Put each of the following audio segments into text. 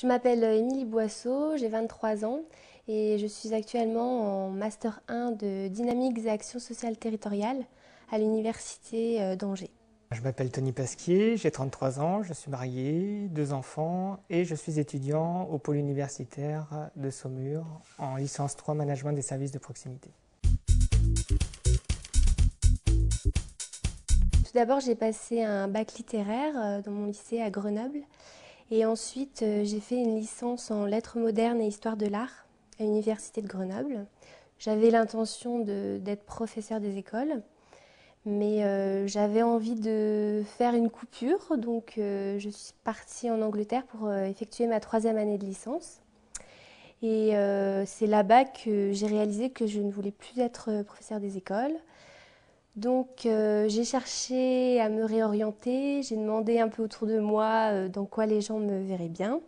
Je m'appelle Émilie Boisseau, j'ai 23 ans et je suis actuellement en Master 1 de Dynamiques et Actions sociales territoriales à l'Université d'Angers. Je m'appelle Tony Pasquier, j'ai 33 ans, je suis marié, 2 enfants et je suis étudiant au pôle universitaire de Saumur en licence 3 management des services de proximité. Tout d'abord, j'ai passé un bac littéraire dans mon lycée à Grenoble et ensuite j'ai fait une licence en lettres modernes et histoire de l'art à l'Université de Grenoble. J'avais l'intention d'être professeure des écoles. Mais j'avais envie de faire une coupure, donc je suis partie en Angleterre pour effectuer ma 3e année de licence. Et c'est là-bas que j'ai réalisé que je ne voulais plus être professeure des écoles. Donc j'ai cherché à me réorienter, j'ai demandé un peu autour de moi dans quoi les gens me verraient bien.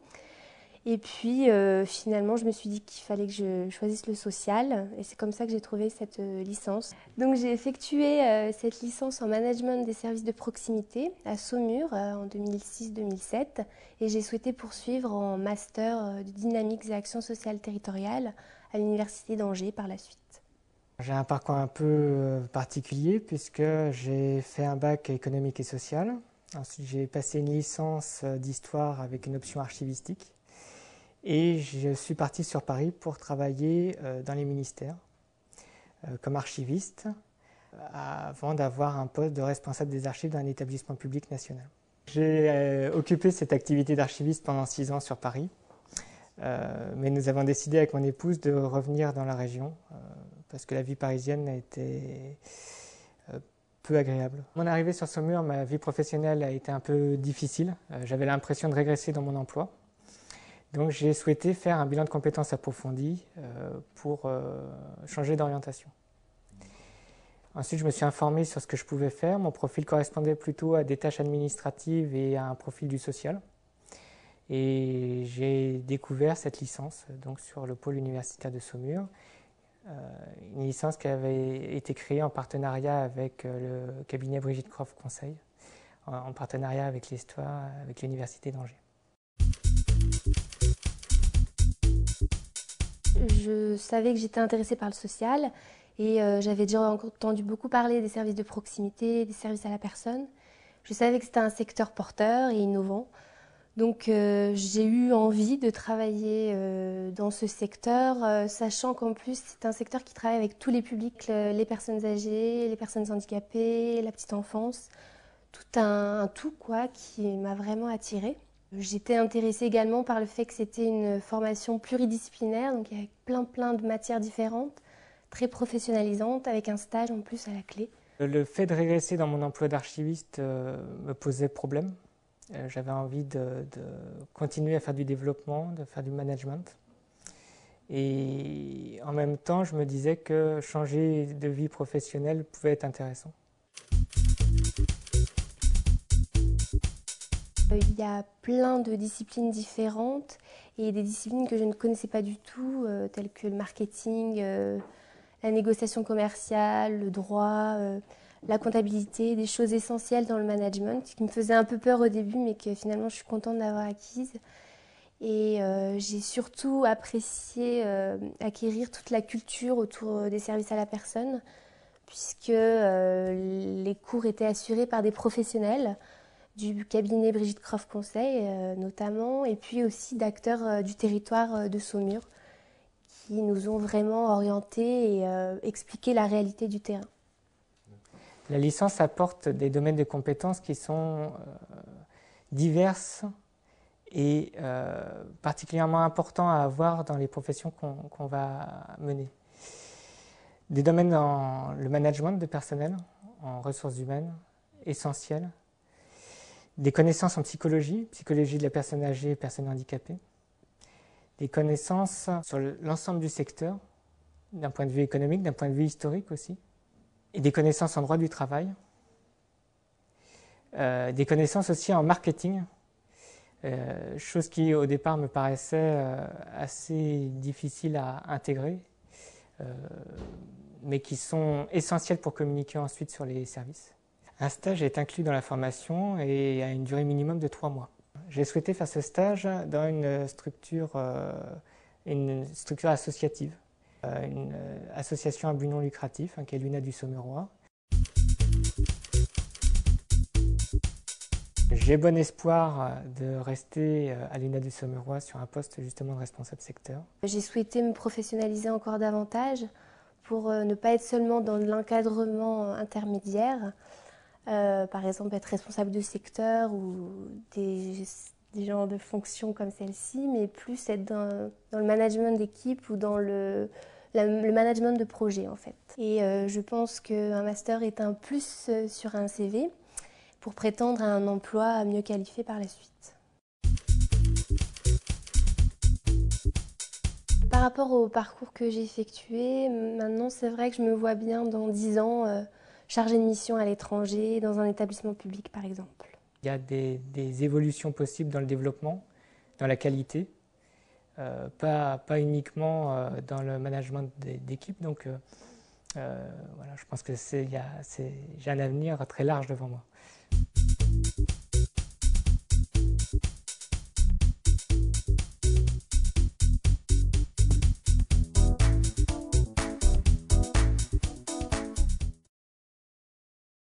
Et puis finalement, je me suis dit qu'il fallait que je choisisse le social et c'est comme ça que j'ai trouvé cette licence. Donc j'ai effectué cette licence en management des services de proximité à Saumur en 2006-2007 et j'ai souhaité poursuivre en master de dynamiques et actions sociales territoriales à l'Université d'Angers par la suite. J'ai un parcours un peu particulier puisque j'ai fait un bac économique et social. Ensuite, j'ai passé une licence d'histoire avec une option archivistique. Et je suis parti sur Paris pour travailler dans les ministères comme archiviste avant d'avoir un poste de responsable des archives d'un établissement public national. J'ai occupé cette activité d'archiviste pendant 6 ans sur Paris, mais nous avons décidé avec mon épouse de revenir dans la région parce que la vie parisienne a été peu agréable. Mon arrivée sur Saumur, ma vie professionnelle a été un peu difficile. J'avais l'impression de régresser dans mon emploi. Donc j'ai souhaité faire un bilan de compétences approfondi pour changer d'orientation. Ensuite, je me suis informé sur ce que je pouvais faire. Mon profil correspondait plutôt à des tâches administratives et à un profil du social. Et j'ai découvert cette licence donc sur le pôle universitaire de Saumur, une licence qui avait été créée en partenariat avec le cabinet Brigitte Croft Conseil, en partenariat avec l'Histoire, avec l'Université d'Angers. Je savais que j'étais intéressée par le social et j'avais déjà entendu beaucoup parler des services de proximité, des services à la personne. Je savais que c'était un secteur porteur et innovant. Donc j'ai eu envie de travailler dans ce secteur, sachant qu'en plus c'est un secteur qui travaille avec tous les publics, les personnes âgées, les personnes handicapées, la petite enfance, tout un tout quoi qui m'a vraiment attirée. J'étais intéressée également par le fait que c'était une formation pluridisciplinaire, donc avec plein de matières différentes, très professionnalisante, avec un stage en plus à la clé. Le fait de régresser dans mon emploi d'archiviste me posait problème. J'avais envie de continuer à faire du développement, de faire du management. Et en même temps, je me disais que changer de vie professionnelle pouvait être intéressant. Il y a plein de disciplines différentes et des disciplines que je ne connaissais pas du tout, telles que le marketing, la négociation commerciale, le droit, la comptabilité, des choses essentielles dans le management qui me faisaient un peu peur au début mais que finalement je suis contente d'avoir acquises. Et j'ai surtout apprécié acquérir toute la culture autour des services à la personne puisque les cours étaient assurés par des professionnels du cabinet Brigitte Croft Conseil notamment, et puis aussi d'acteurs du territoire de Saumur qui nous ont vraiment orientés et expliqué la réalité du terrain. La licence apporte des domaines de compétences qui sont diverses et particulièrement importants à avoir dans les professions qu'on va mener. Des domaines dans le management de personnel, en ressources humaines, essentiels. Des connaissances en psychologie de la personne âgée et personnes handicapées. Des connaissances sur l'ensemble du secteur, d'un point de vue économique, d'un point de vue historique aussi. Et des connaissances en droit du travail. Des connaissances aussi en marketing, chose qui au départ me paraissait assez difficile à intégrer, mais qui sont essentielles pour communiquer ensuite sur les services. Un stage est inclus dans la formation et a une durée minimum de 3 mois. J'ai souhaité faire ce stage dans une structure associative, une association à but non lucratif, qui est l'UNA du Sommerois. J'ai bon espoir de rester à l'UNA du Sommerois sur un poste justement de responsable secteur. J'ai souhaité me professionnaliser encore davantage pour ne pas être seulement dans l'encadrement intermédiaire, par exemple être responsable de secteur ou des genres de fonctions comme celle-ci, mais plus être dans le management d'équipe ou dans le management de projet en fait. Et je pense qu'un master est un plus sur un CV pour prétendre à un emploi mieux qualifié par la suite. Par rapport au parcours que j'ai effectué, maintenant c'est vrai que je me vois bien dans 10 ans chargée de mission à l'étranger, dans un établissement public par exemple. Il y a des évolutions possibles dans le développement, dans la qualité, pas uniquement dans le management d'équipe. Donc voilà, je pense que j'ai un avenir très large devant moi.